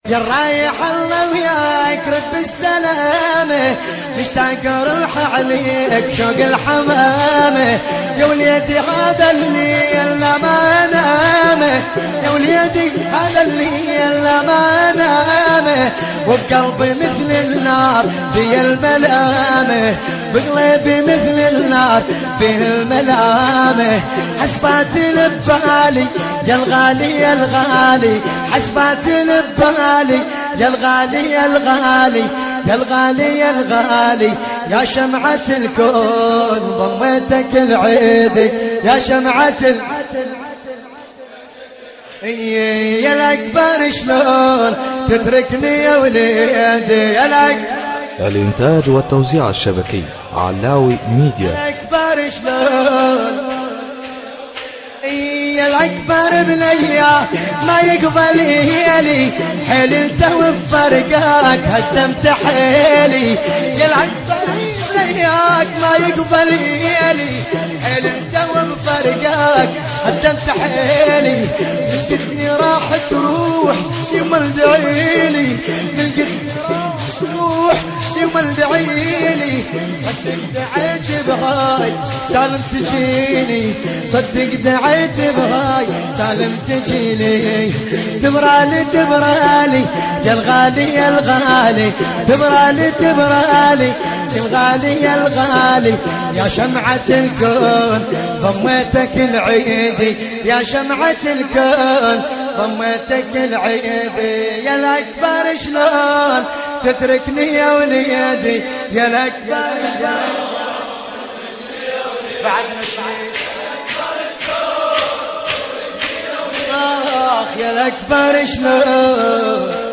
يا رايح الله وياك رب السلامة، مشتاق اروح عليك شوق الحمامة. يا وليدي هذا الليل ما نامه، يا وليدي هذا الليل ما نامه. وبقلبي مثل النار في الملامة، بقلبي مثل النار في الملامة. حسبات ببالي يا الغالي يا الغالي، حسبات ببالي يا الغالي يا الغالي، يا الغالي يا الغالي. يا شمعة الكون ضميتك العيدي، يا شمعة يا الأكبر شلون تتركني يا وليدي، يا الأكبر. الإنتاج والتوزيع الشبكي علاوي ميديا. يا الأكبر شلون يا الأكبر بليا ما يقبل يلي، حيل انت وفرقاك هدمت حيلي. يا الأكبر بلياك ما يقبل يلي، حيل انت وفرقاك هدمت حيلي. من قدني راح تروح يما ادعيلي، من قدني راح تروح يما ادعيلي. صدق دعيت بهاي سالم تجيني، صدق دعيت بهاي سالم تجيني. تبرالي تبرالي يا الغالي يا الغالي، تبرالي تبرالي يا الغالي يا الغالي. يا شمعة الكون ضميتك العيدي، يا شمعة الكون ضميتك العيدي. يا الأكبر شلون تتركني يا وليدي، يا الأكبر بعد مشيت يا الأكبر شلون